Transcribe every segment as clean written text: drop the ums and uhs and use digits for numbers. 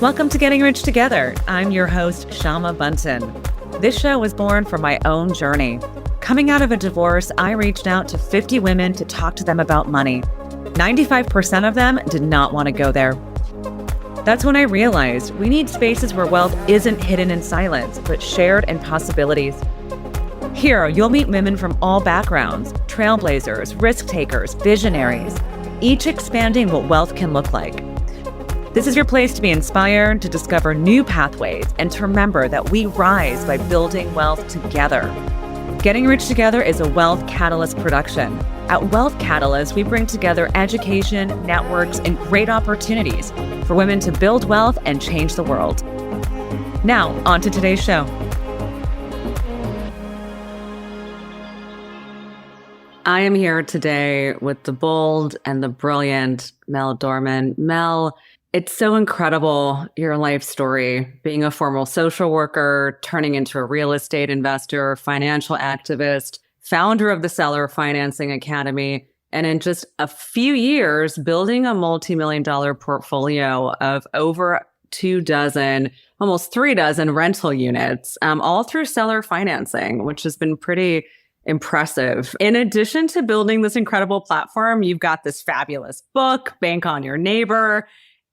Welcome to Getting Rich Together. I'm your host, Shama Bunton. This show was born from my own journey. Coming out of a divorce, I reached out to 50 women to talk to them about money. 95% of them did not want to go there. That's when I realized we need spaces where wealth isn't hidden in silence, but shared in possibilities. Here, you'll meet women from all backgrounds, trailblazers, risk takers, visionaries, each expanding what wealth can look like. This is your place to be inspired, to discover new pathways, and to remember that we rise by building wealth together. Getting Rich Together is a Wealth Catalyst production. At Wealth Catalyst, we bring together education, networks, and great opportunities for women to build wealth and change the world. Now, on to today's show. I am here today with the bold and the brilliant Mel Dorman. Mel, it's so incredible, your life story, being a former social worker, turning into a real estate investor, financial activist, founder of the Seller Financing Academy, and in just a few years, building a multi-million-dollar portfolio of over 24, almost 36 rental units, all through seller financing, which has been pretty impressive. In addition to building this incredible platform, you've got this fabulous book, Bank on Your Neighbor,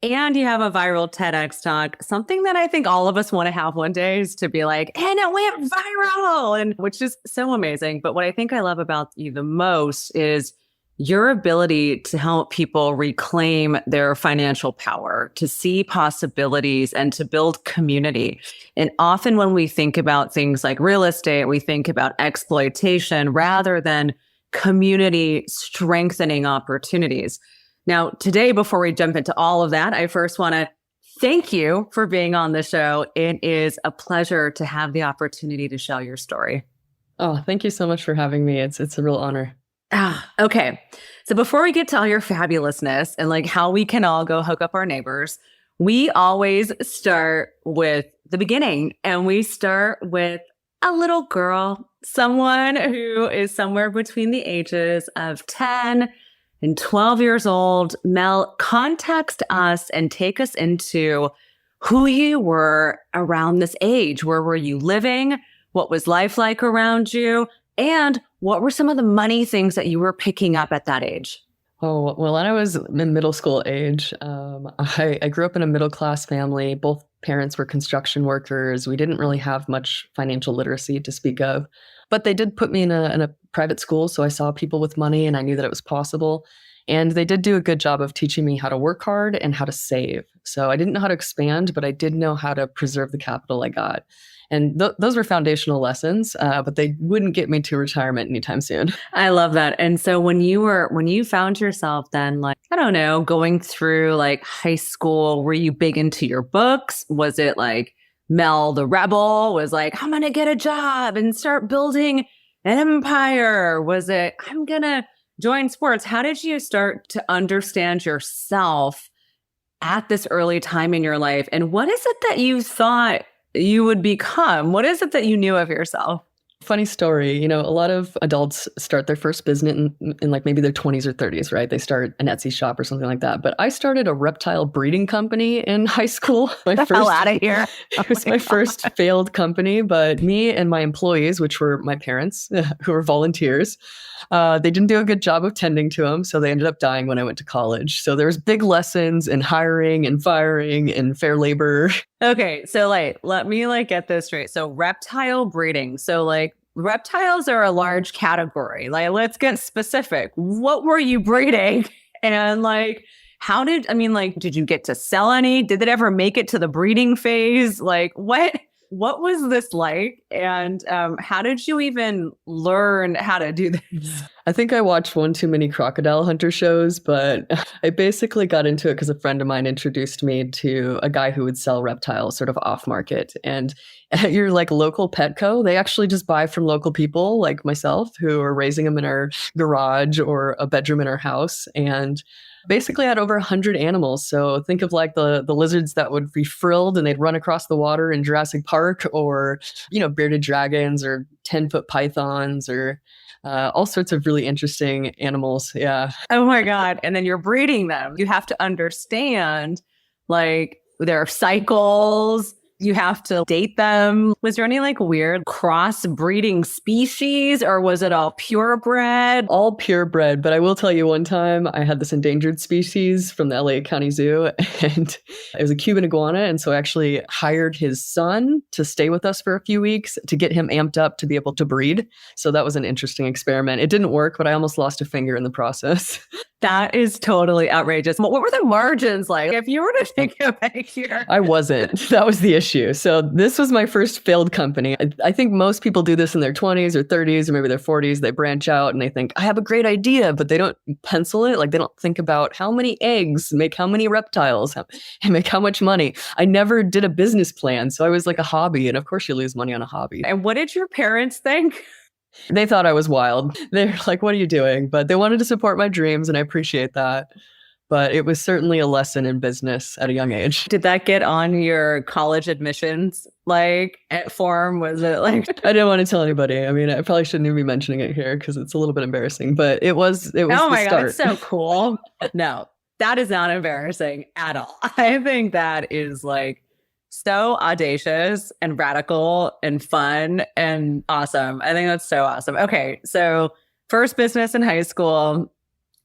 and you have a viral TEDx talk, something that I think all of us want to have one day is to be like, and it went viral, and which is so amazing. But what I think I love about you the most is your ability to help people reclaim their financial power, to see possibilities and to build community. And often when we think about things like real estate, we think about exploitation rather than community strengthening opportunities. Now, today, before we jump into all of that, I first want to thank you for being on the show. It is a pleasure to have the opportunity to share your story. Oh, thank you so much for having me. It's a real honor. Okay. So before we get to all your fabulousness and like how we can all go hook up our neighbors, we always start with the beginning, and we start with a little girl, someone who is somewhere between the ages of 10 and 12 years old. Mel, context us and take us into who you were around this age. Where were you living? What was life like around you? And what were some of the money things that you were picking up at that age? Oh, well, when I was in middle school age, I grew up in a middle-class family. Both parents were construction workers. We didn't really have much financial literacy to speak of, but they did put me in a private school. So I saw people with money and I knew that it was possible. And they did do a good job of teaching me how to work hard and how to save. So I didn't know how to expand, but I did know how to preserve the capital I got. And those were foundational lessons, but they wouldn't get me to retirement anytime soon. I love that. And so when you found yourself then, like, I don't know, going through like high school, were you big into your books? Was it like Mel the Rebel was like, I'm going to get a job and start building an empire? Was it, I'm going to join sports? How did you start to understand yourself at this early time in your life? And what is it that you thought you would become? What is it that you knew of yourself? Funny story. A lot of adults start their first business in like maybe their 20s or 30s, right? They start an Etsy shop or something like that. But I started a reptile breeding company in high school. Hell out of here. It was my first failed company, but me and my employees, which were my parents, who were volunteers, they didn't do a good job of tending to them. So they ended up dying when I went to college. So there was big lessons in hiring and firing and fair labor. Okay. So let me get this straight. So reptile breeding. So reptiles are a large category. Let's get specific. What were you breeding? And did you get to sell any? Did it ever make it to the breeding phase? What was this like? And how did you even learn how to do this? I think I watched one too many crocodile hunter shows, but I basically got into it because a friend of mine introduced me to a guy who would sell reptiles sort of off market. And at your local Petco, they actually just buy from local people like myself who are raising them in our garage or a bedroom in our house. And basically I had over 100 animals. So think of the lizards that would be frilled and they'd run across the water in Jurassic Park, or, bearded dragons or 10-foot pythons, or all sorts of really interesting animals. Yeah. Oh my God. And then you're breeding them. You have to understand like their cycles. You have to date them. Was there any like weird cross-breeding species or was it all purebred? All purebred, but I will tell you one time I had this endangered species from the LA County Zoo and it was a Cuban iguana. And so I actually hired his son to stay with us for a few weeks to get him amped up to be able to breed. So that was an interesting experiment. It didn't work, but I almost lost a finger in the process. That is totally outrageous. What were the margins like? If you were to think of it here. I wasn't. That was the issue. So this was my first failed company. I think most people do this in their 20s or 30s or maybe their 40s. They branch out and they think, I have a great idea, but they don't pencil it. Like they don't think about how many eggs make how many reptiles and make how much money. I never did a business plan. So I was like a hobby. And of course you lose money on a hobby. And what did your parents think? They thought I was wild. They're like, what are you doing? But they wanted to support my dreams, and I appreciate that. But it was certainly a lesson in business at a young age. Did that get on your college admissions like at form? Was it like I didn't want to tell anybody. I mean, I probably shouldn't even be mentioning it here because it's a little bit embarrassing. But it was oh my the God, start. that's so cool. No, that is not embarrassing at all. I think that is like so audacious and radical and fun and awesome. I think that's so awesome. Okay, so first business in high school,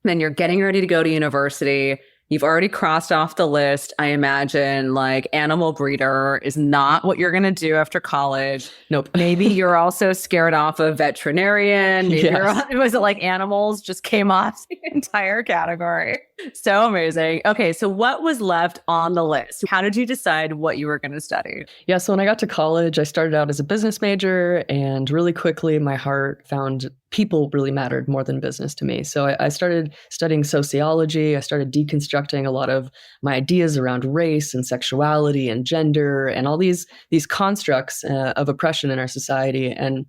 then you're getting ready to go to university. You've already crossed off the list. I imagine like animal breeder is not what you're going to do after college. Nope. Maybe you're also scared off of veterinarian. Maybe Yes. was it like animals just came off the entire category? So amazing. Okay, so what was left on the list? How did you decide what you were going to study? Yeah, so when I got to college, I started out as a business major, and really quickly my heart found people really mattered more than business to me. So I started studying sociology. I started deconstructing a lot of my ideas around race and sexuality and gender and all these constructs of oppression in our society. And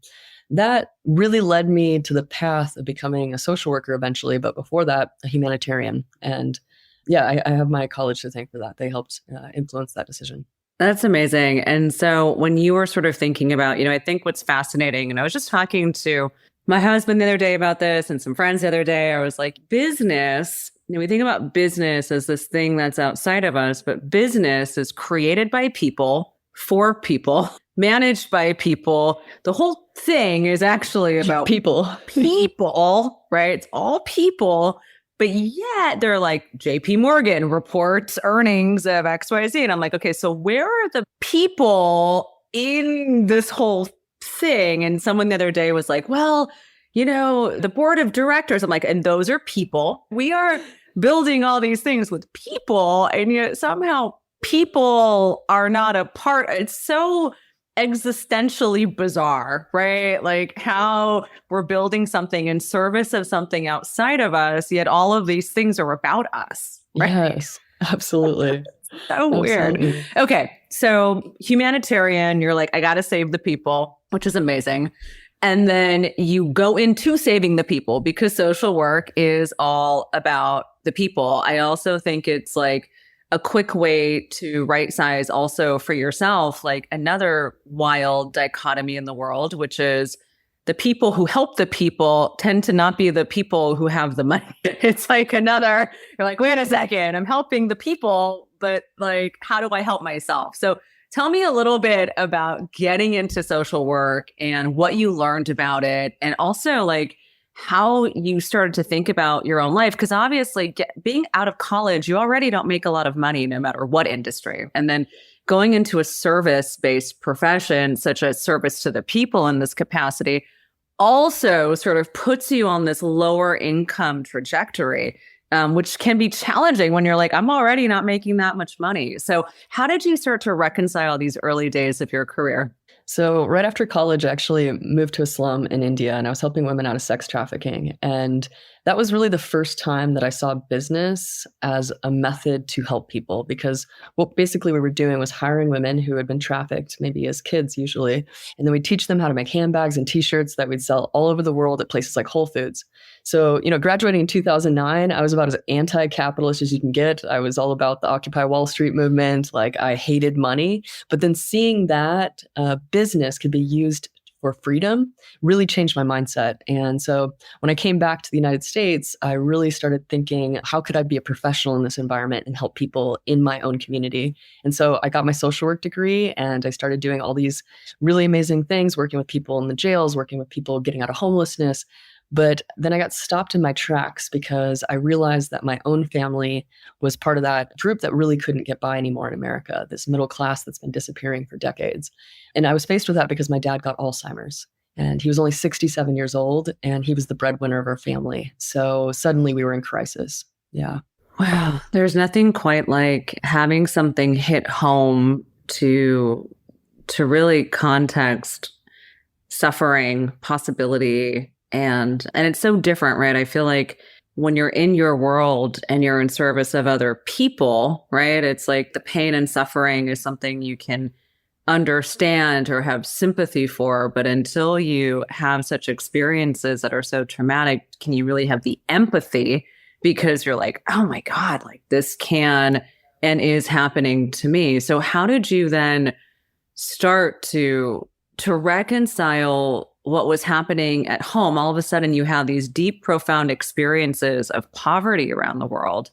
that really led me to the path of becoming a social worker eventually, but before that, a humanitarian. And yeah, I have my college to thank for that. They helped influence that decision. That's amazing. And so when you were sort of thinking about, I think what's fascinating, and I was just talking to my husband the other day about this and some friends the other day, I was like, business, we think about business as this thing that's outside of us, but business is created by people, for people, managed by people. The whole thing is actually about people, right? It's all people. But yet they're like, JP Morgan reports earnings of XYZ. And I'm like, okay, so where are the people in this whole thing? And someone the other day was like, well, the board of directors. I'm like, and those are people. We are building all these things with people. And yet somehow people are not a part. It's so existentially bizarre, right? Like how we're building something in service of something outside of us, yet all of these things are about us. Right? Yes, absolutely. So weird. Okay, so humanitarian, you're like, I got to save the people, which is amazing. And then you go into saving the people because social work is all about the people. I also think it's like a quick way to right size also for yourself, like another wild dichotomy in the world, which is the people who help the people tend to not be the people who have the money. It's like you're like, wait a second, I'm helping the people, but like, how do I help myself? So tell me a little bit about getting into social work and what you learned about it. And also like how you started to think about your own life. Because obviously being out of college, you already don't make a lot of money no matter what industry. And then going into a service-based profession, such as service to the people in this capacity, also sort of puts you on this lower income trajectory, which can be challenging when you're like, I'm already not making that much money. So how did you start to reconcile these early days of your career? So right after college, I actually moved to a slum in India, and I was helping women out of sex trafficking. And that was really the first time that I saw business as a method to help people, because what basically we were doing was hiring women who had been trafficked, maybe as kids usually, and then we'd teach them how to make handbags and t-shirts that we'd sell all over the world at places like Whole Foods. So, graduating in 2009, I was about as anti-capitalist as you can get. I was all about the Occupy Wall Street movement. Like I hated money, but then seeing that business could be used for freedom really changed my mindset. And so when I came back to the United States, I really started thinking, how could I be a professional in this environment and help people in my own community? And so I got my social work degree and I started doing all these really amazing things, working with people in the jails, working with people getting out of homelessness. But then I got stopped in my tracks because I realized that my own family was part of that group that really couldn't get by anymore in America, this middle class that's been disappearing for decades. And I was faced with that because my dad got Alzheimer's and he was only 67 years old and he was the breadwinner of our family. So suddenly we were in crisis. Yeah. Wow. There's nothing quite like having something hit home to really context suffering, possibility, and it's so different, right? I feel like when you're in your world and you're in service of other people, right? It's like the pain and suffering is something you can understand or have sympathy for, but until you have such experiences that are so traumatic, can you really have the empathy? Because you're like, oh my God, like this can and is happening to me. So how did you then start to reconcile what was happening at home? All of a sudden you have these deep, profound experiences of poverty around the world,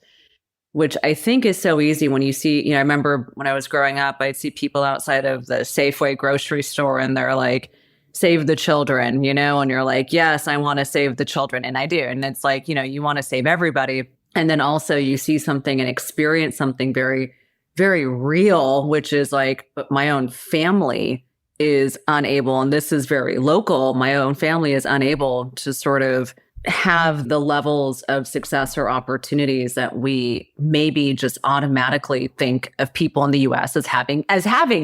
which I think is so easy when you see, I remember when I was growing up, I'd see people outside of the Safeway grocery store and they're like, save the children, and you're like, yes, I want to save the children. And I do. And it's like, you want to save everybody. And then also you see something and experience something very, very real, which is like, but my own family is unable, and this is very local, my own family is unable to sort of have the levels of success or opportunities that we maybe just automatically think of people in the US as having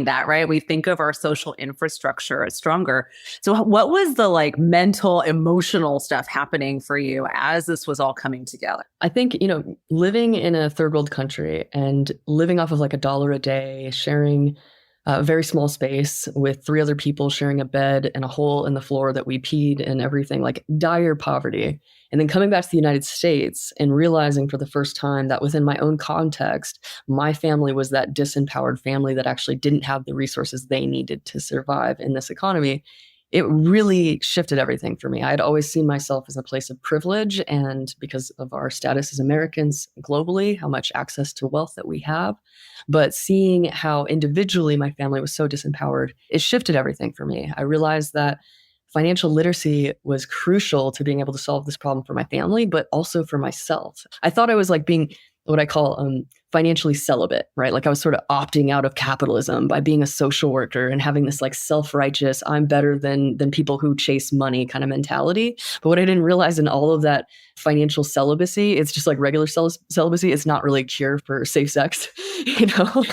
that, right? We think of our social infrastructure as stronger. So what was the like mental, emotional stuff happening for you as this was all coming together? I think, living in a third world country and living off of like $1 a day, sharing a very small space with 3 other people, sharing a bed and a hole in the floor that we peed and everything, like dire poverty. And then coming back to the United States and realizing for the first time that within my own context, my family was that disempowered family that actually didn't have the resources they needed to survive in this economy. It really shifted everything for me. I had always seen myself as a place of privilege, and because of our status as Americans globally, how much access to wealth that we have. But seeing how individually my family was so disempowered, it shifted everything for me. I realized that financial literacy was crucial to being able to solve this problem for my family, but also for myself. I thought I was like being what I call financially celibate, right? Like I was sort of opting out of capitalism by being a social worker and having this like self-righteous, I'm better than people who chase money kind of mentality. But what I didn't realize in all of that financial celibacy, it's just like regular celibacy. It's not really a cure for safe sex.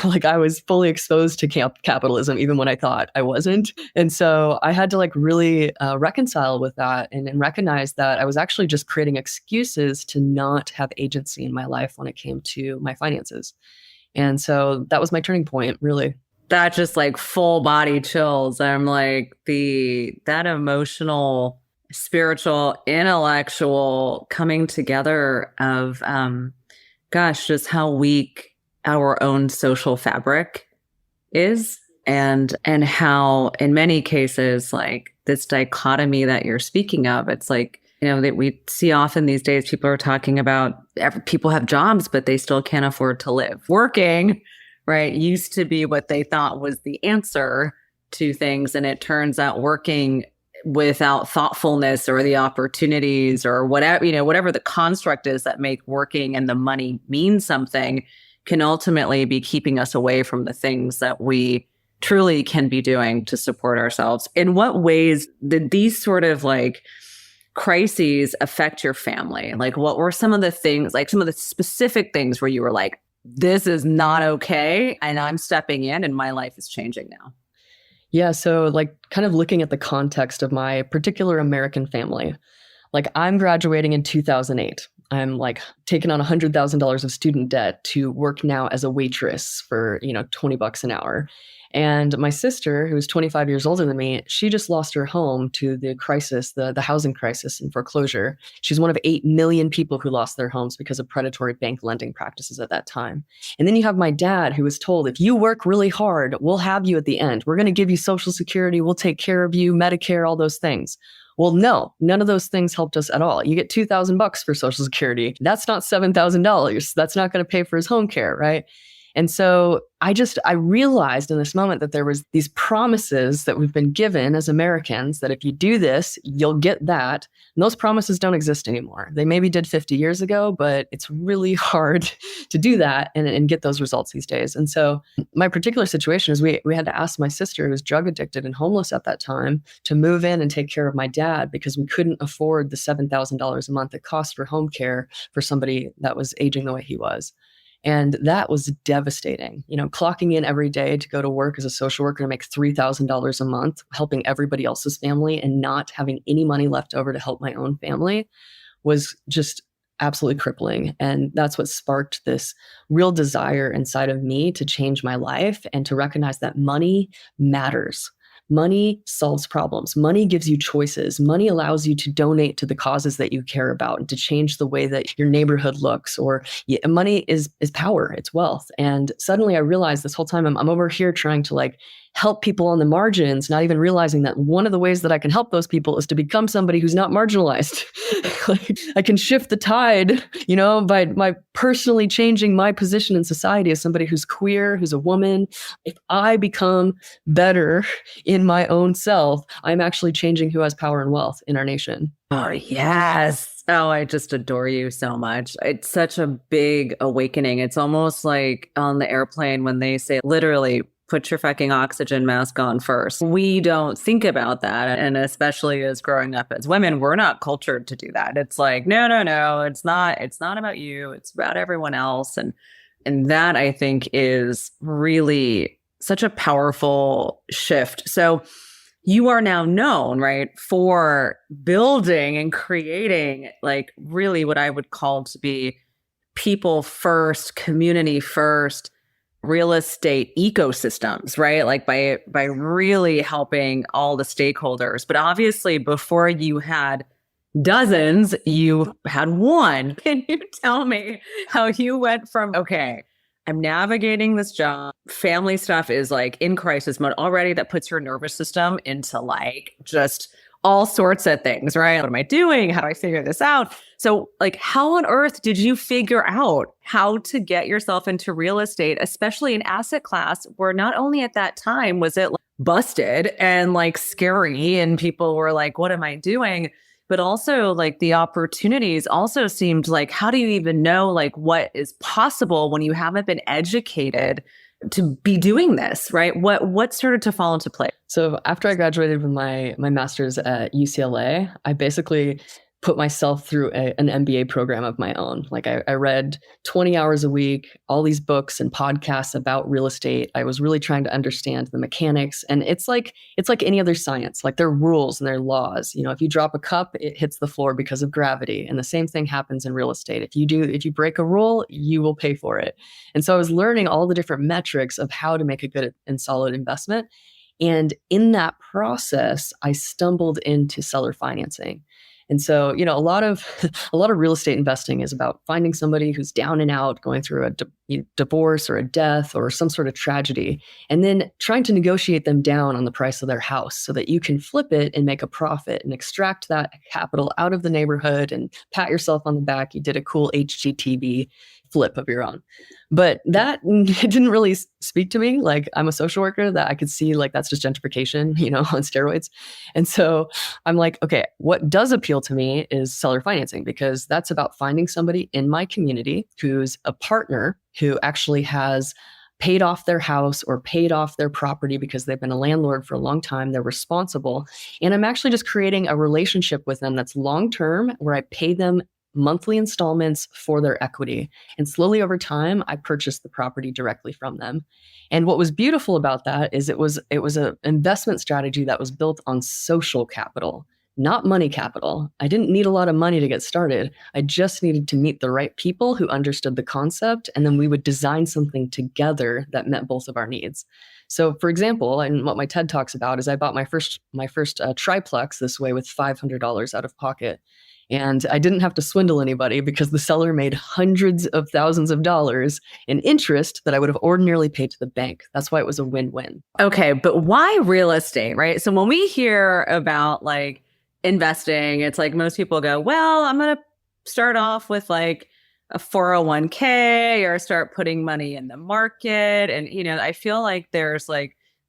Like I was fully exposed to capitalism, even when I thought I wasn't. And so I had to like really reconcile with that and recognize that I was actually just creating excuses to not have agency in my life when it came to my finances. And so that was my turning point, really. That just like full body chills. I'm like that emotional, spiritual, intellectual coming together of, just how weak our own social fabric is. And how in many cases, like this dichotomy that you're speaking of, it's like, that we see often these days, people are talking about people have jobs, but they still can't afford to live. Working, right, used to be what they thought was the answer to things. And it turns out working without thoughtfulness or the opportunities or whatever the construct is that make working and the money mean something can ultimately be keeping us away from the things that we truly can be doing to support ourselves. In what ways did these sort of like crises affect your family? Like what were some of the things, like some of the specific things where you were like, this is not okay and I'm stepping in and my life is changing now? Yeah. So like kind of looking at the context of my particular American family, like I'm graduating in 2008. I'm like taking on $100,000 of student debt to work now as a waitress for, $20 an hour. And my sister, who's 25 years older than me, she just lost her home to the crisis, the housing crisis and foreclosure. She's one of 8 million people who lost their homes because of predatory bank lending practices at that time. And then you have my dad, who was told, if you work really hard, we'll have you at the end. We're going to give you Social Security. We'll take care of you, Medicare, all those things. Well, no, none of those things helped us at all. You get $2,000 for Social Security. That's not $7,000. That's not going to pay for his home care, right? And so I realized in this moment that there was these promises that we've been given as Americans that if you do this, you'll get that. And those promises don't exist anymore. They maybe did 50 years ago, but it's really hard to do that and get those results these days. And so my particular situation is we had to ask my sister, who was drug addicted and homeless at that time, to move in and take care of my dad because we couldn't afford the $7,000 a month it cost for home care for somebody that was aging the way he was. And that was devastating. Clocking in every day to go to work as a social worker to make $3,000 a month, helping everybody else's family and not having any money left over to help my own family was just absolutely crippling. And that's what sparked this real desire inside of me to change my life and to recognize that money matters. Money solves problems. Money gives you choices. Money allows you to donate to the causes that you care about and to change the way that your neighborhood looks. Or money is power. It's wealth. And suddenly I realized this whole time I'm over here trying to help people on the margins, not even realizing that one of the ways that I can help those people is to become somebody who's not marginalized. I can shift the tide, by personally changing my position in society as somebody who's queer, who's a woman. If I become better in my own self, I'm actually changing who has power and wealth in our nation. Oh, yes. Oh, I just adore you so much. It's such a big awakening. It's almost like on the airplane when they say, literally, put your fucking oxygen mask on first. We don't think about that. And especially as growing up as women, we're not cultured to do that. It's like, no, it's not about you. It's about everyone else. And that I think is really such a powerful shift. So you are now known, right, for building and creating really what I would call to be people first, community first, real estate ecosystems, right? By really helping all the stakeholders. But obviously, before you had dozens, you had one. Can you tell me how you went from, okay, I'm navigating this job, family stuff is in crisis mode already, that puts your nervous system into just all sorts of things, right? What am I doing? How do I figure this out? So how on earth did you figure out how to get yourself into real estate, especially an asset class where not only at that time was it busted and scary and people were like, what am I doing? But also the opportunities also seemed how do you even know what is possible when you haven't been educated to be doing this, right? What started to fall into place? So after I graduated with my master's at UCLA, I basically put myself through an MBA program of my own. I read 20 hours a week, all these books and podcasts about real estate. I was really trying to understand the mechanics. And it's like any other science. There are rules and there are laws. If you drop a cup, it hits the floor because of gravity. And the same thing happens in real estate. If you break a rule, you will pay for it. And so I was learning all the different metrics of how to make a good and solid investment. And in that process, I stumbled into seller financing. And so, a lot of real estate investing is about finding somebody who's down and out, going through a divorce or a death or some sort of tragedy, and then trying to negotiate them down on the price of their house so that you can flip it and make a profit and extract that capital out of the neighborhood and pat yourself on the back. You did a cool HGTV flip of your own. But that didn't really speak to me. I'm a social worker, that I could see that's just gentrification, on steroids. And so I'm like, okay, what does appeal to me is seller financing, because that's about finding somebody in my community who's a partner who actually has paid off their house or paid off their property because they've been a landlord for a long time. They're responsible. And I'm actually just creating a relationship with them that's long-term, where I pay them monthly installments for their equity. And slowly over time, I purchased the property directly from them. And what was beautiful about that is it was an investment strategy that was built on social capital, not money capital. I didn't need a lot of money to get started. I just needed to meet the right people who understood the concept, and then we would design something together that met both of our needs. So, for example, and what my TED talks about is I bought my first triplex this way with $500 out of pocket. And I didn't have to swindle anybody because the seller made hundreds of thousands of dollars in interest that I would have ordinarily paid to the bank. That's why it was a win-win. Okay, but why real estate, right? So when we hear about like investing, it's like most people go, well, I'm going to start off with like a 401k or start putting money in the market. And, I feel like there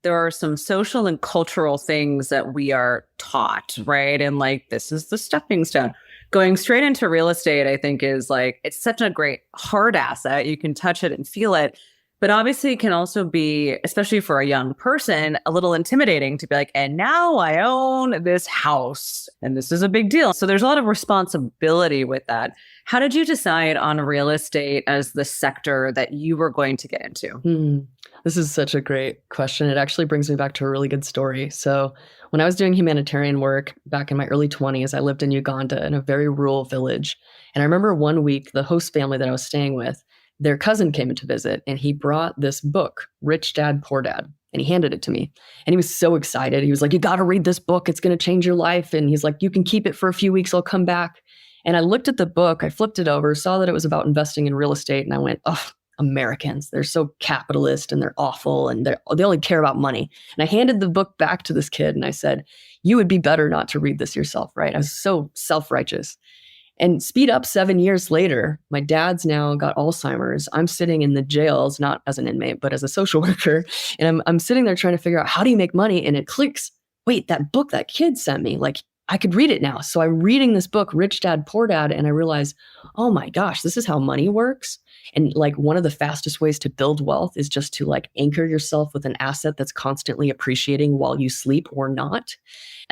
are some social and cultural things that we are taught, right? And like, this is the stepping stone. Going straight into real estate, I think is like, it's such a great hard asset. You can touch it and feel it. But obviously it can also be, especially for a young person, a little intimidating to be like, and now I own this house and this is a big deal. So there's a lot of responsibility with that. How did you decide on real estate as the sector that you were going to get into? This is such a great question. It actually brings me back to a really good story. So when I was doing humanitarian work back in my early 20s, I lived in Uganda in a very rural village. And I remember one week, the host family that I was staying with, their cousin came in to visit and he brought this book, Rich Dad, Poor Dad, and he handed it to me. And he was so excited. He was like, you got to read this book. It's going to change your life. And he's like, you can keep it for a few weeks. I'll come back. And I looked at the book, I flipped it over, saw that it was about investing in real estate. And I went, oh, Americans, they're so capitalist and they're awful and they only care about money. And I handed the book back to this kid and I said, you would be better not to read this yourself, right? I was so self-righteous. And speed up 7 years later, my dad's now got Alzheimer's. I'm sitting in the jails, not as an inmate, but as a social worker. And I'm sitting there trying to figure out how do you make money? And it clicks. Wait, that book that kid sent me, like I could read it now. So I'm reading this book, Rich Dad, Poor Dad, and I realize, oh my gosh, this is how money works. And like one of the fastest ways to build wealth is just to like anchor yourself with an asset that's constantly appreciating while you sleep or not.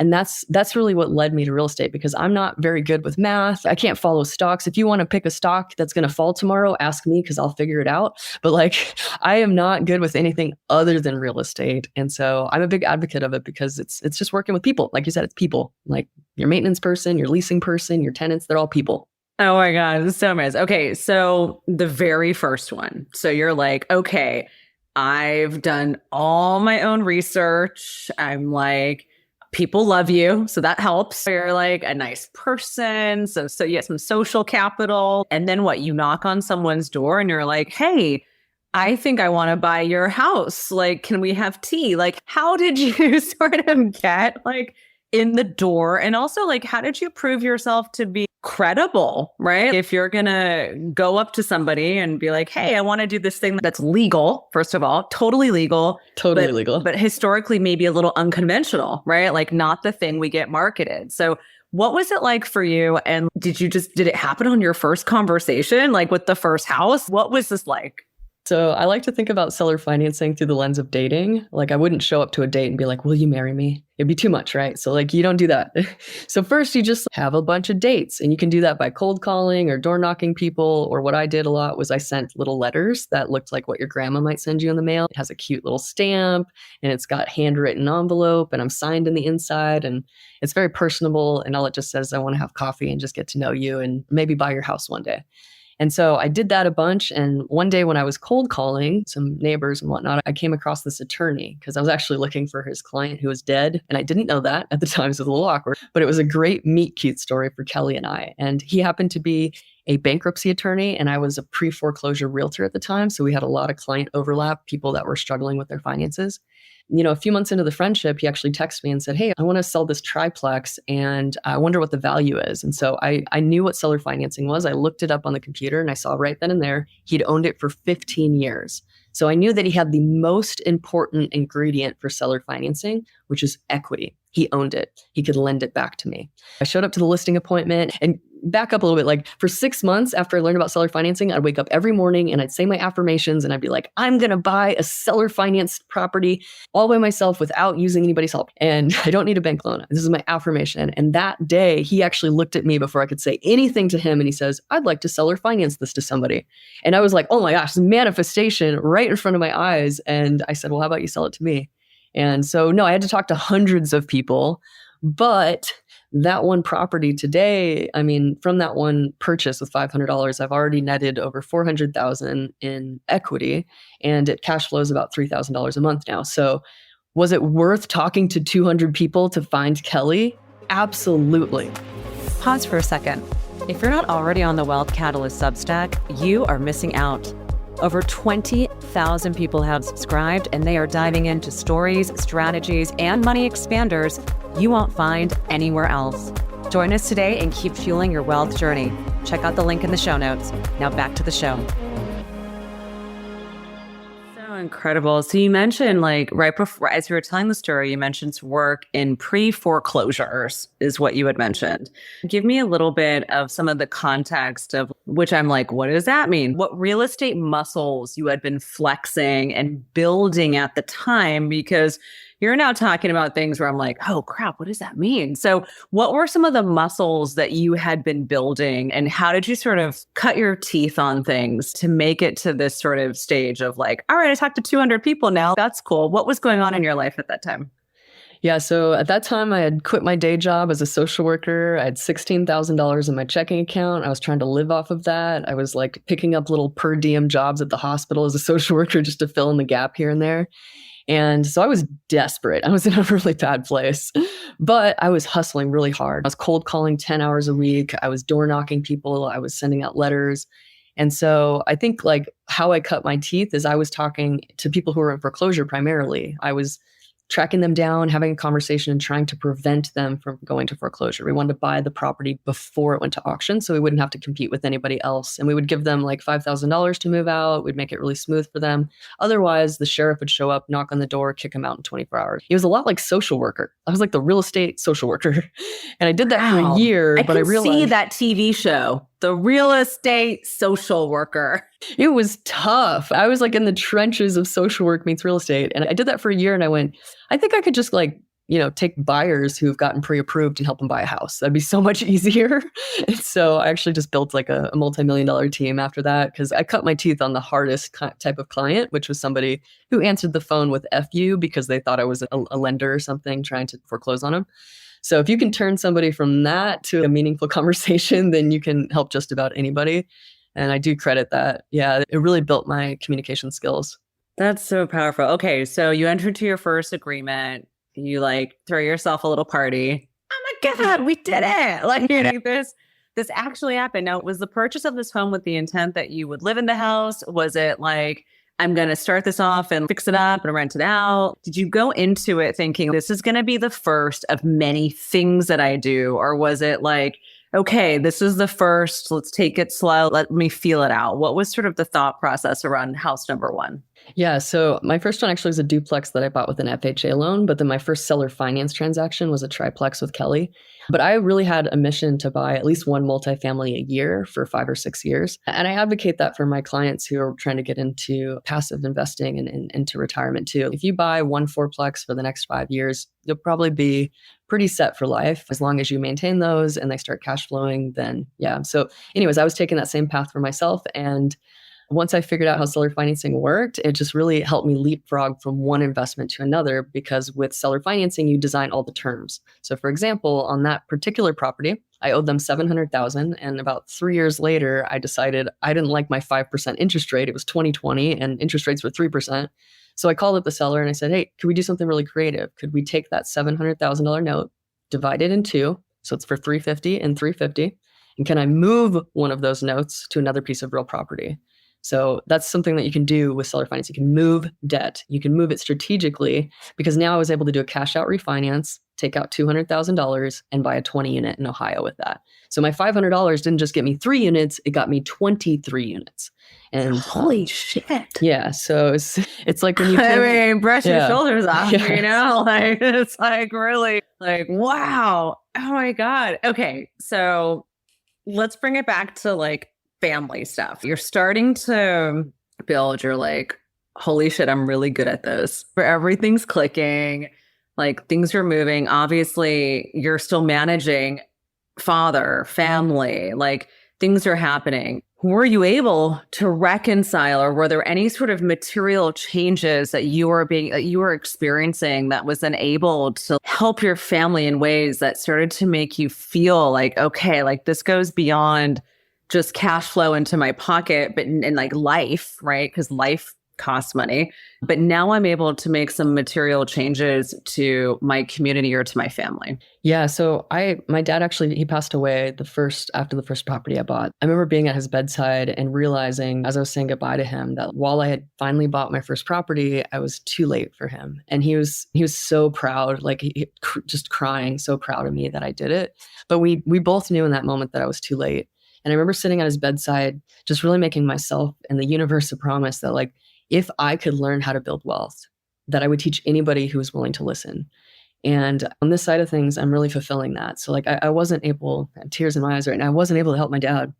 And that's really what led me to real estate because I'm not very good with math. I can't follow stocks. If you want to pick a stock that's going to fall tomorrow, ask me because I'll figure it out. But like, I am not good with anything other than real estate. And so I'm a big advocate of it because it's just working with people. Like you said, it's people. Like your maintenance person, your leasing person, your tenants, they're all people. Oh my God, this is so amazing. Okay, so the very first one. So you're like, okay, I've done all my own research. I'm like, people love you. So that helps. You're like a nice person. So you have some social capital. And then what? You knock on someone's door and you're like, hey, I think I want to buy your house. Like, can we have tea? Like, how did you sort of get like in the door? And also like, how did you prove yourself to be credible, right? If you're going to go up to somebody and be like, hey, I want to do this thing that's legal, first of all, totally legal, but historically maybe a little unconventional, right? Like not the thing we get marketed. So what was it like for you? And did it happen on your first conversation, like with the first house? What was this like? So I like to think about seller financing through the lens of dating. Like I wouldn't show up to a date and be like, will you marry me? It'd be too much, right? So like you don't do that. So first you just have a bunch of dates and you can do that by cold calling or door knocking people. Or what I did a lot was I sent little letters that looked like what your grandma might send you in the mail. It has a cute little stamp and it's got handwritten envelope and I'm signed in the inside and it's very personable. And all it just says, I want to have coffee and just get to know you and maybe buy your house one day. And so I did that a bunch. And one day when I was cold calling some neighbors and whatnot, I came across this attorney because I was actually looking for his client who was dead. And I didn't know that at the time, so it was a little awkward, but it was a great meet cute story for Kelly and I. And he happened to be a bankruptcy attorney and I was a pre-foreclosure realtor at the time. So we had a lot of client overlap, people that were struggling with their finances. A few months into the friendship, he actually texted me and said, hey, I want to sell this triplex and I wonder what the value is. And so I knew what seller financing was. I looked it up on the computer and I saw right then and there, he'd owned it for 15 years. So I knew that he had the most important ingredient for seller financing, which is equity. He owned it. He could lend it back to me. I showed up to the listing appointment and back up a little bit, like for 6 months after I learned about seller financing, I'd wake up every morning and I'd say my affirmations and I'd be like, I'm going to buy a seller financed property all by myself without using anybody's help. And I don't need a bank loan. This is my affirmation. And that day he actually looked at me before I could say anything to him. And he says, I'd like to seller finance this to somebody. And I was like, oh my gosh, this manifestation right in front of my eyes. And I said, well, how about you sell it to me? And so, no, I had to talk to hundreds of people, but That one property today, I mean, from that one purchase with $500, I've already netted over $400,000 in equity, and it cash flows about $3,000 a month now. So was it worth talking to 200 people to find Kelly? Absolutely. Pause for a second. If you're not already on the Wealth Catalyst Substack, you are missing out. Over 20,000 people have subscribed, and they are diving into stories, strategies, and money expanders you won't find anywhere else. Join us today and keep fueling your wealth journey. Check out the link in the show notes. Now back to the show. So incredible. So you mentioned, like, right before, as you were telling the story, you mentioned some work in pre-foreclosures is what you had mentioned. Give me a little bit of some of the context of which I'm like, what does that mean? What real estate muscles you had been flexing and building at the time? Because you're now talking about things where I'm like, oh crap, what does that mean? So what were some of the muscles that you had been building, and how did you sort of cut your teeth on things to make it to this sort of stage of like, all right, I talked to 200 people now. That's cool. What was going on in your life at that time? Yeah, so at that time, I had quit my day job as a social worker. I had $16,000 in my checking account. I was trying to live off of that. I was like picking up little per diem jobs at the hospital as a social worker just to fill in the gap here and there. And so I was desperate. I was in a really bad place, but I was hustling really hard. I was cold calling 10 hours a week. I was door knocking people. I was sending out letters. And so I think like how I cut my teeth is I was talking to people who were in foreclosure primarily. I was tracking them down, having a conversation, and trying to prevent them from going to foreclosure. We wanted to buy the property before it went to auction so we wouldn't have to compete with anybody else. And we would give them like $5,000 to move out. We'd make it really smooth for them. Otherwise, the sheriff would show up, knock on the door, kick them out in 24 hours. It was a lot like social worker. I was like the real estate social worker. And I did that for a year, but I realized— see that TV show, The Real Estate Social Worker. It was tough. I was like in the trenches of social work meets real estate. And I did that for a year, and I went, I think I could just like, take buyers who've gotten pre-approved and help them buy a house. That'd be so much easier. And so I actually just built like a multi-million-dollar team after that, because I cut my teeth on the hardest type of client, which was somebody who answered the phone with F you because they thought I was a lender or something trying to foreclose on them. So if you can turn somebody from that to a meaningful conversation, then you can help just about anybody. And I do credit that. Yeah, it really built my communication skills. That's so powerful. Okay, so you entered to your first agreement. You like throw yourself a little party. Oh my God, we did it. Like, this actually happened. Now, was the purchase of this home with the intent that you would live in the house? Was it like, I'm going to start this off and fix it up and rent it out? Did you go into it thinking this is going to be the first of many things that I do? Or was it like, okay, this is the first, let's take it slow, let me feel it out? What was sort of the thought process around house number one? Yeah, so my first one actually was a duplex that I bought with an FHA loan, but then my first seller finance transaction was a triplex with Kelly. But I really had a mission to buy at least one multifamily a year for 5 or 6 years. And I advocate that for my clients who are trying to get into passive investing and into retirement too. If you buy one fourplex for the next 5 years, you'll probably be pretty set for life. As long as you maintain those and they start cash flowing, then yeah. So anyways, I was taking that same path for myself. And once I figured out how seller financing worked, it just really helped me leapfrog from one investment to another, because with seller financing, you design all the terms. So for example, on that particular property, I owed them $700,000. And about 3 years later, I decided I didn't like my 5% interest rate. It was 2020 and interest rates were 3%. So I called up the seller and I said, hey, could we do something really creative? Could we take that $700,000 note, divide it in two? So it's for $350,000 and $350,000. And can I move one of those notes to another piece of real property? So that's something that you can do with seller finance. You can move debt. You can move it strategically, because now I was able to do a cash out refinance, take out $200,000 and buy a 20 unit in Ohio with that. So my $500 didn't just get me 3 units, it got me 23 units. And holy shit. Yeah. So it's like when you brush your shoulders off, Yes. like it's like really like, wow. Oh my God. Okay. So let's bring it back to like family stuff. You're starting to build, you're like, holy shit, I'm really good at this. Where everything's clicking, like things are moving. Obviously, you're still managing father, family, like things are happening. were you able to reconcile, or were there any sort of material changes that you were experiencing that was then able to help your family in ways that started to make you feel like, okay, like this goes beyond just cash flow into my pocket, but in like life, right? Because life costs money. But now I'm able to make some material changes to my community or to my family. Yeah, so my dad actually, he passed away after the first property I bought. I remember being at his bedside and realizing as I was saying goodbye to him that while I had finally bought my first property, I was too late for him. And he was so proud, like just crying, so proud of me that I did it. But we both knew in that moment that I was too late. And I remember sitting at his bedside, just really making myself and the universe a promise that, like, if I could learn how to build wealth, that I would teach anybody who was willing to listen. And on this side of things, I'm really fulfilling that. So like I wasn't able, I have tears in my eyes right now, I wasn't able to help my dad.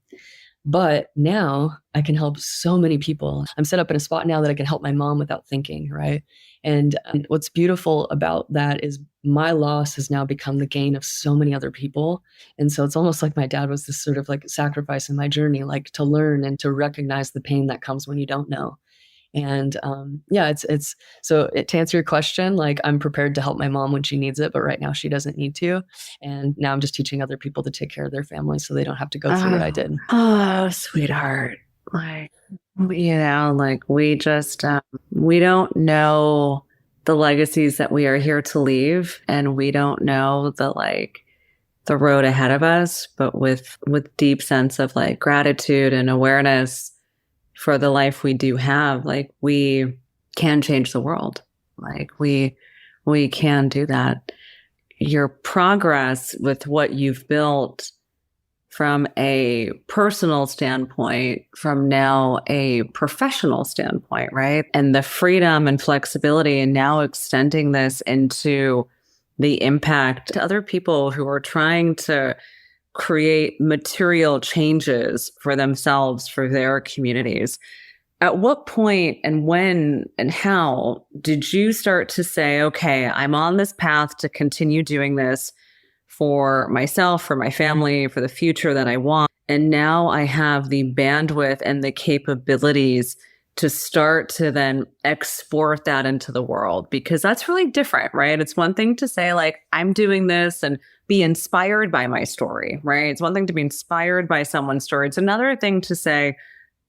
But now I can help so many people. I'm set up in a spot now that I can help my mom without thinking, right? And what's beautiful about that is my loss has now become the gain of so many other people. And so it's almost like my dad was this sort of like sacrifice in my journey, like to learn and to recognize the pain that comes when you don't know. And yeah, it's so to answer your question, like I'm prepared to help my mom when she needs it, but right now she doesn't need to. And now I'm just teaching other people to take care of their families so they don't have to go through what I did. Oh, sweetheart. Like, like we just, we don't know the legacies that we are here to leave, and we don't know the road ahead of us, but with deep sense of like gratitude and awareness for the life we do have, like we can change the world. Like we can do that. Your progress with what you've built from a personal standpoint, from now a professional standpoint, right? And the freedom and flexibility, and now extending this into the impact to other people who are trying to create material changes for themselves, for their communities. At what point and when and how did you start to say, okay, I'm on this path to continue doing this for myself, for my family, for the future that I want, and now I have the bandwidth and the capabilities to start to then export that into the world? Because that's really different, right? It's one thing to say like, I'm doing this and be inspired by my story, right? It's one thing to be inspired by someone's story. It's another thing to say,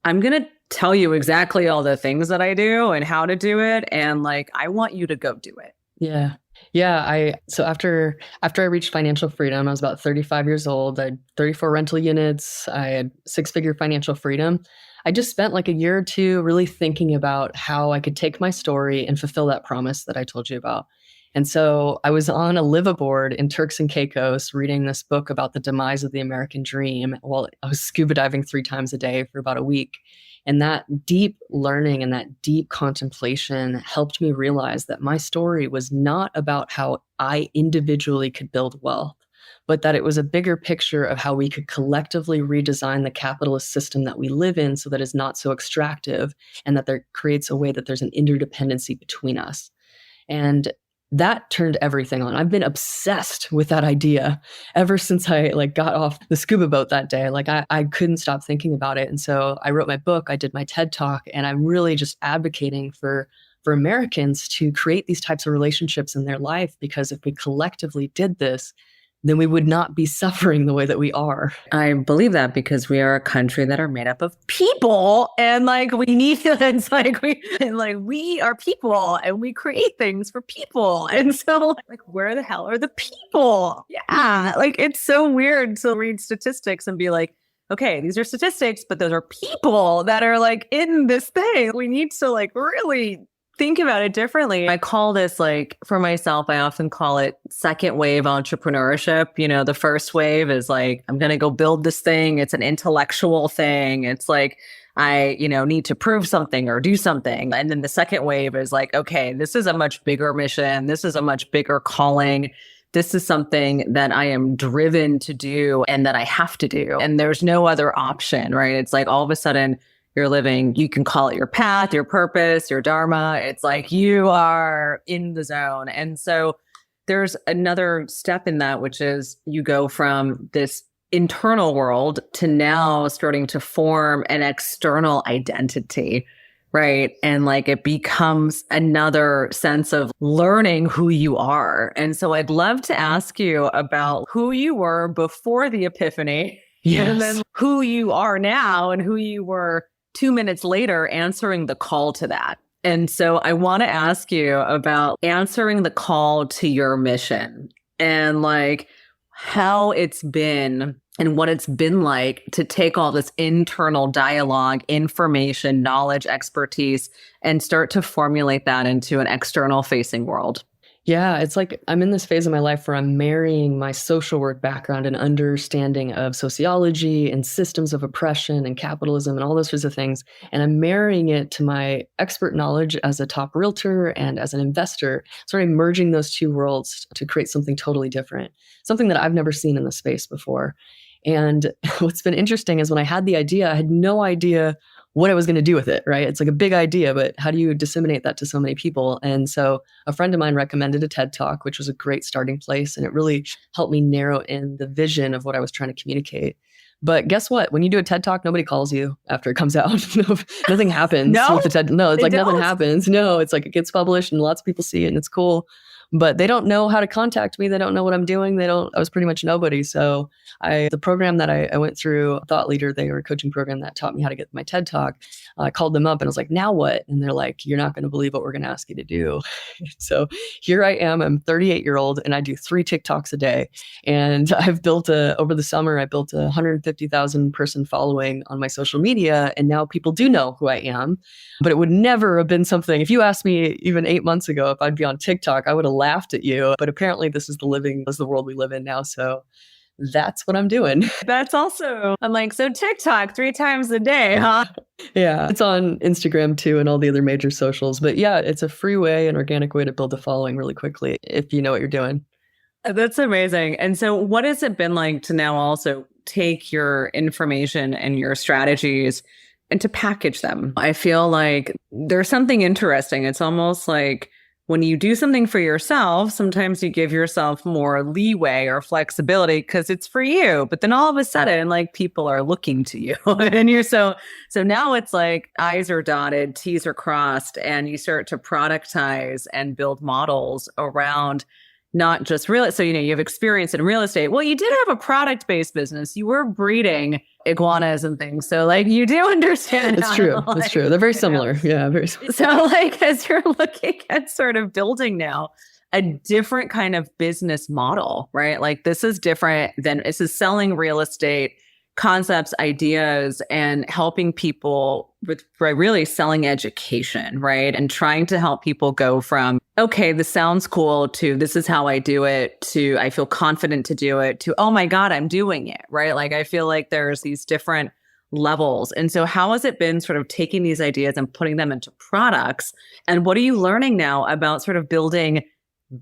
I'm going to tell you exactly all the things that I do and how to do it. And like, I want you to go do it. Yeah. Yeah. So after I reached financial freedom, I was about 35 years old. I had 34 rental units. I had 6-figure financial freedom. I just spent like a year or two really thinking about how I could take my story and fulfill that promise that I told you about. And so I was on a liveaboard in Turks and Caicos reading this book about the demise of the American dream while I was scuba diving 3 times a day for about a week. And that deep learning and that deep contemplation helped me realize that my story was not about how I individually could build wealth, but that it was a bigger picture of how we could collectively redesign the capitalist system that we live in so that it's not so extractive, and that there creates a way that there's an interdependency between us. And that turned everything on. I've been obsessed with that idea ever since I like got off the scuba boat that day. Like I couldn't stop thinking about it. And so I wrote my book, I did my TED Talk, and I'm really just advocating for Americans to create these types of relationships in their life, because if we collectively did this, then we would not be suffering the way that we are. I believe that because we are a country that are made up of people, and like we need to, it's like we are people and we create things for people. And so like, where the hell are the people? Yeah. Like it's so weird to read statistics and be like, okay, these are statistics, but those are people that are like in this thing. We need to like really think about it differently. I call this, like, for myself, I often call it second wave entrepreneurship. You know, the first wave is like, I'm going to go build this thing. It's an intellectual thing. It's like, I, need to prove something or do something. And then the second wave is like, okay, this is a much bigger mission. This is a much bigger calling. This is something that I am driven to do and that I have to do. And there's no other option, right? It's like all of a sudden, you're living, you can call it your path, your purpose, your dharma. It's like you are in the zone. And so there's another step in that, which is you go from this internal world to now starting to form an external identity, right? And like it becomes another sense of learning who you are. And so I'd love to ask you about who you were before the epiphany. Yes. And then who you are now and who you were 2 minutes later answering the call to that. And so I want to ask you about answering the call to your mission and like how it's been and what it's been like to take all this internal dialogue, information, knowledge, expertise, and start to formulate that into an external facing world. Yeah, it's like I'm in this phase of my life where I'm marrying my social work background and understanding of sociology and systems of oppression and capitalism and all those sorts of things. And I'm marrying it to my expert knowledge as a top realtor and as an investor, sort of merging those two worlds to create something totally different, something that I've never seen in the space before. And what's been interesting is when I had the idea, I had no idea what I was going to do with it, right? It's like a big idea, but how do you disseminate that to so many people? And so a friend of mine recommended a TED Talk, which was a great starting place. And it really helped me narrow in the vision of what I was trying to communicate. But guess what? When you do a TED Talk, nobody calls you after it comes out. Nothing happens with the TED. No, it's like nothing happens. No, it's like it gets published and lots of people see it and it's cool. But they don't know how to contact me. They don't know what I'm doing. I was pretty much nobody. So the program that I went through, Thought Leader, they were a coaching program that taught me how to get my TED Talk. I called them up and I was like, now what? And they're like, you're not going to believe what we're going to ask you to do. So here I am. I'm 38-year-old and I do 3 TikToks a day. And I've built over the summer, I built a 150,000 person following on my social media. And now people do know who I am. But it would never have been something, if you asked me even 8 months ago if I'd be on TikTok, I would have laughed at you. But apparently this is the world we live in now. So that's what I'm doing. That's also, I'm like, so TikTok 3 times a day, huh? Yeah, it's on Instagram too and all the other major socials. But yeah, it's a free way, an organic way to build a following really quickly if you know what you're doing. That's amazing. And so what has it been like to now also take your information and your strategies and to package them? I feel like there's something interesting. It's almost like when you do something for yourself, sometimes you give yourself more leeway or flexibility because it's for you. But then all of a sudden, like people are looking to you and you're so now it's like I's are dotted, T's are crossed, and you start to productize and build models around not just real. So, you have experience in real estate. Well, you did have a product-based business. You were breeding iguanas and things. So like you do understand. It's true. It's true. They're very similar. Yeah, very similar. So like as you're looking at sort of building now a different kind of business model, right? Like this is different than this is selling real estate concepts, ideas, and helping people with really selling education, right? And trying to help people go from, okay, this sounds cool to this is how I do it to I feel confident to do it to, oh my God, I'm doing it, right? Like I feel like there's these different levels. And so how has it been sort of taking these ideas and putting them into products? And what are you learning now about sort of building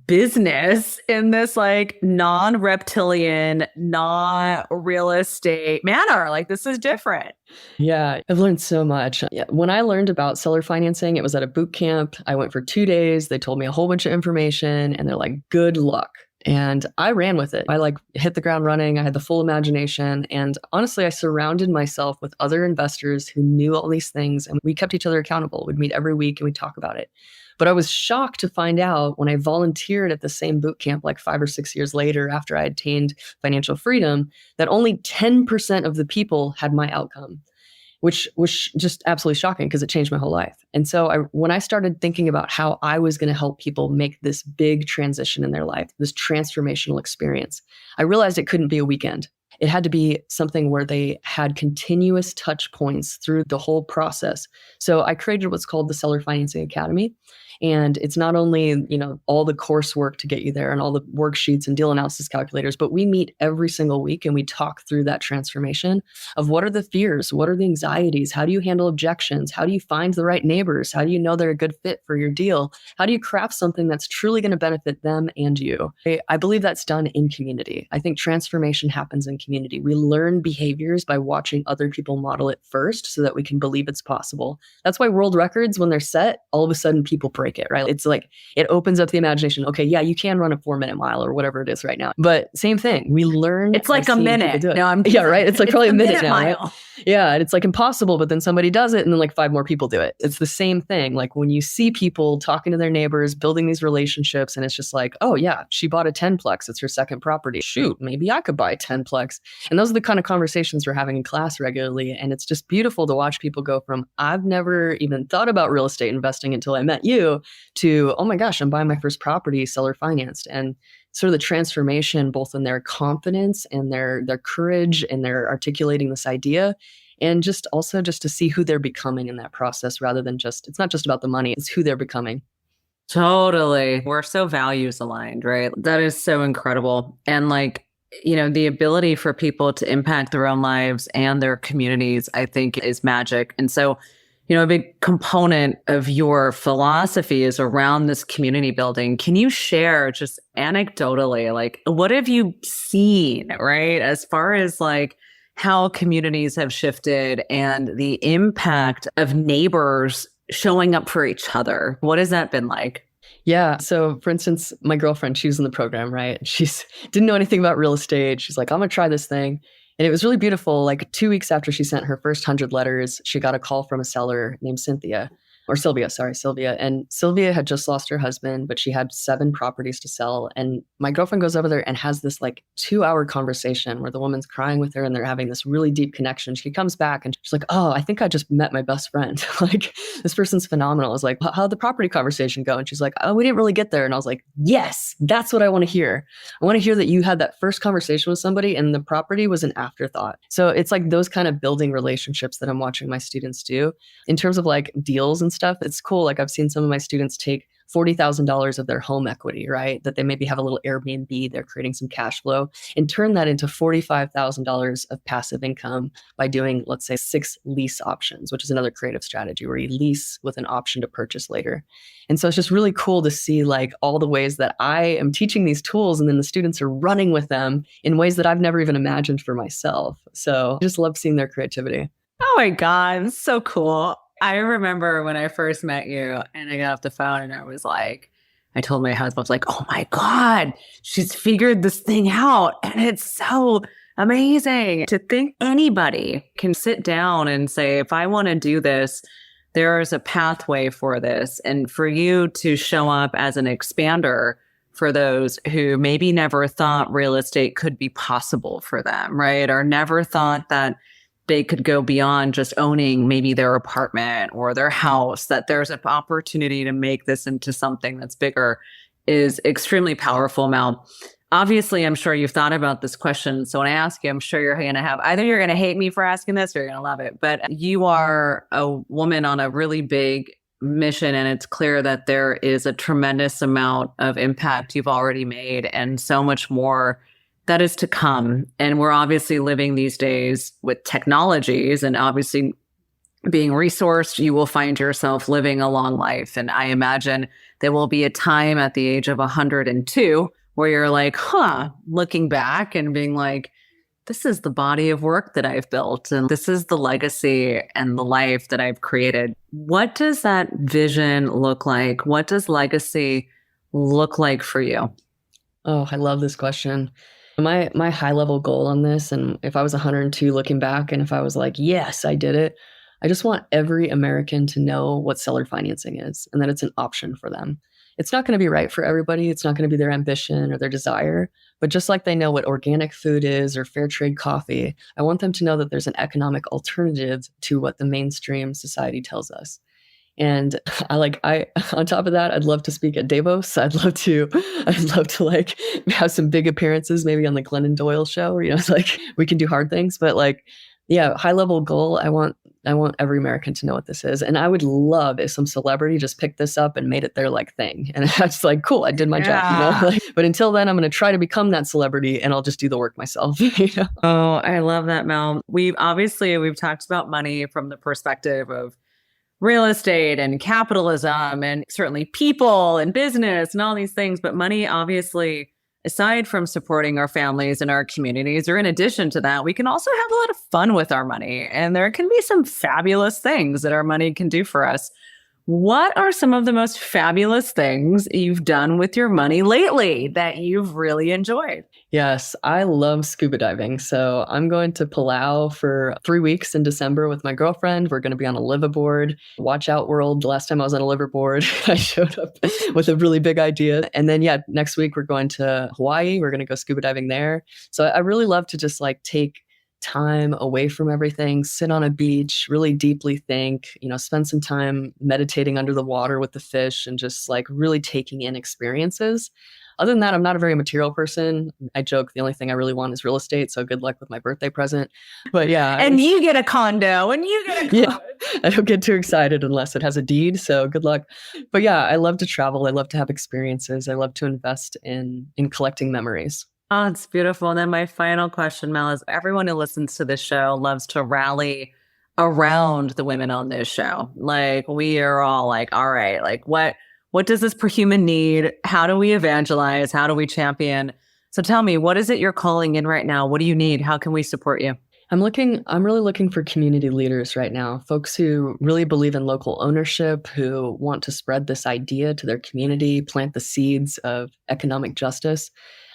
business in this like non-reptilian, non-real estate manner? Like this is different. Yeah, I've learned so much. Yeah, when I learned about seller financing, it was at a boot camp. I went for 2 days. They told me a whole bunch of information and they're like, good luck. And I ran with it. I like hit the ground running. I had the full imagination. And honestly, I surrounded myself with other investors who knew all these things. And we kept each other accountable. We'd meet every week and we'd talk about it. But I was shocked to find out when I volunteered at the same boot camp like 5 or 6 years later after I attained financial freedom that only 10% of the people had my outcome, which was just absolutely shocking because it changed my whole life. And so when I started thinking about how I was going to help people make this big transition in their life, this transformational experience, I realized it couldn't be a weekend. It had to be something where they had continuous touch points through the whole process. So I created what's called the Seller Financing Academy. And it's not only, all the coursework to get you there and all the worksheets and deal analysis calculators, but we meet every single week and we talk through that transformation of what are the fears? What are the anxieties? How do you handle objections? How do you find the right neighbors? How do you know they're a good fit for your deal? How do you craft something that's truly going to benefit them and you? I believe that's done in community. I think transformation happens in community. We learn behaviors by watching other people model it first so that we can believe it's possible. That's why world records, when they're set, all of a sudden people break it, right? It's like it opens up the imagination. Okay, yeah, you can run a 4-minute mile or whatever it is right now. But same thing. We learn. It's like a minute. No, yeah, right. It's like probably a minute now, mile. right? Yeah, and it's like impossible, but then somebody does it and then like 5 more people do it. It's the same thing. Like when you see people talking to their neighbors, building these relationships, and it's just like, oh yeah, she bought a 10-plex. It's her second property. Shoot, maybe I could buy a 10-plex. And those are the kind of conversations we're having in class regularly. And it's just beautiful to watch people go from, I've never even thought about real estate investing until I met you, to, oh my gosh, I'm buying my first property seller financed. And sort of the transformation, both in their confidence and their courage, and their articulating this idea, and just also just to see who they're becoming in that process, rather than just, it's not just about the money, it's who they're becoming. Totally. We're so values aligned, right? That is so incredible. And like, the ability for people to impact their own lives and their communities, I think, is magic. And so, a big component of your philosophy is around this community building. Can you share just anecdotally, like, what have you seen, right? As far as like how communities have shifted and the impact of neighbors showing up for each other. What has that been like? Yeah. So for instance, my girlfriend, she was in the program, right? She's didn't know anything about real estate. She's like, I'm going to try this thing. And it was really beautiful. Like 2 weeks after she sent her first 100 letters, she got a call from a seller named Sylvia. And Sylvia had just lost her husband, but she had 7 properties to sell. And my girlfriend goes over there and has this like 2-hour conversation where the woman's crying with her and they're having this really deep connection. She comes back and she's like, oh, I think I just met my best friend. Like, this person's phenomenal. I was like, how'd the property conversation go? And she's like, oh, we didn't really get there. And I was like, yes, that's what I want to hear. I want to hear that you had that first conversation with somebody and the property was an afterthought. So it's like those kind of building relationships that I'm watching my students do. In terms of like deals and stuff, it's cool. Like I've seen some of my students take $40,000 of their home equity, right? That they maybe have a little Airbnb, they're creating some cash flow, and turn that into $45,000 of passive income by doing, let's say, 6 lease options, which is another creative strategy where you lease with an option to purchase later. And so it's just really cool to see like all the ways that I am teaching these tools and then the students are running with them in ways that I've never even imagined for myself. So I just love seeing their creativity. Oh my God, it's so cool. I remember when I first met you and I got off the phone and I told my husband, I was like, oh my God, she's figured this thing out. And it's so amazing to think anybody can sit down and say, if I want to do this, there is a pathway for this. And for you to show up as an expander for those who maybe never thought real estate could be possible for them, right? Or never thought that they could go beyond just owning maybe their apartment or their house, that there's an opportunity to make this into something that's bigger, is extremely powerful, Mel. Obviously, I'm sure you've thought about this question. So when I ask you, I'm sure you're going to have, either you're going to hate me for asking this or you're going to love it. But you are a woman on a really big mission, and it's clear that there is a tremendous amount of impact you've already made and so much more that is to come. And we're obviously living these days with technologies and obviously being resourced, you will find yourself living a long life. And I imagine there will be a time at the age of 102 where you're like, looking back and being like, this is the body of work that I've built. And this is the legacy and the life that I've created. What does that vision look like? What does legacy look like for you? Oh, I love this question. My high level goal on this, and if I was 102 looking back, and if I was like, yes, I did it, I just want every American to know what seller financing is and that it's an option for them. It's not going to be right for everybody. It's not going to be their ambition or their desire. But just like they know what organic food is or fair trade coffee, I want them to know that there's an economic alternative to what the mainstream society tells us. And I on top of that, I'd love to speak at Davos. I'd love to like have some big appearances, maybe on the Glennon Doyle show, where, it's like we can do hard things. But like, yeah, high level goal. I want every American to know what this is. And I would love if some celebrity just picked this up and made it their like thing. And it's just like, cool, I did my job, But until then, I'm going to try to become that celebrity and I'll just do the work myself. Oh, I love that, Mel. We've talked about money from the perspective of real estate and capitalism and certainly people and business and all these things. But money obviously aside from supporting our families and our communities, or in addition to that, we can also have a lot of fun with our money. And there can be some fabulous things that our money can do for us. What are some of the most fabulous things you've done with your money lately that you've really enjoyed? Yes, I love scuba diving. So I'm going to Palau for 3 weeks in December with my girlfriend. We're going to be on a liveaboard. Watch out world. The last time I was on a liveaboard, I showed up with a really big idea. And then, yeah, next week we're going to Hawaii. We're going to go scuba diving there. So I really love to just like take time away from everything, sit on a beach, really deeply think, spend some time meditating under the water with the fish and just like really taking in experiences. Other than that, I'm not a very material person. I joke the only thing I really want is real estate. So good luck with my birthday present. But yeah. And you get a condo and you get a yeah, I don't get too excited unless it has a deed. So good luck. But yeah, I love to travel. I love to have experiences. I love to invest in collecting memories. Oh, it's beautiful. And then my final question, Mel, is everyone who listens to this show loves to rally around the women on this show. Like we are all like, all right, like what does this per human need? How do we evangelize? How do we champion? So tell me, what is it you're calling in right now? What do you need? How can we support you? I'm really looking for community leaders right now, folks who really believe in local ownership, who want to spread this idea to their community, plant the seeds of economic justice.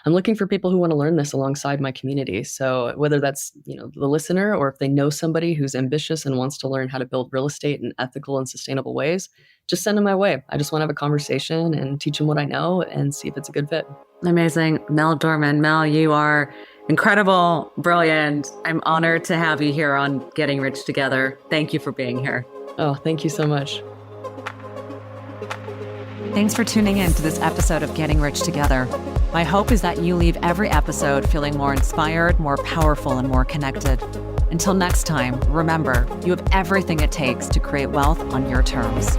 I'm looking for people who want to learn this alongside my community. So whether that's, the listener or if they know somebody who's ambitious and wants to learn how to build real estate in ethical and sustainable ways, just send them my way. I just want to have a conversation and teach them what I know and see if it's a good fit. Amazing. Mel Dorman. Mel, you are incredible, brilliant. I'm honored to have you here on Getting Rich Together. Thank you for being here. Oh, thank you so much. Thanks for tuning in to this episode of Getting Rich Together. My hope is that you leave every episode feeling more inspired, more powerful, and more connected. Until next time, remember, you have everything it takes to create wealth on your terms.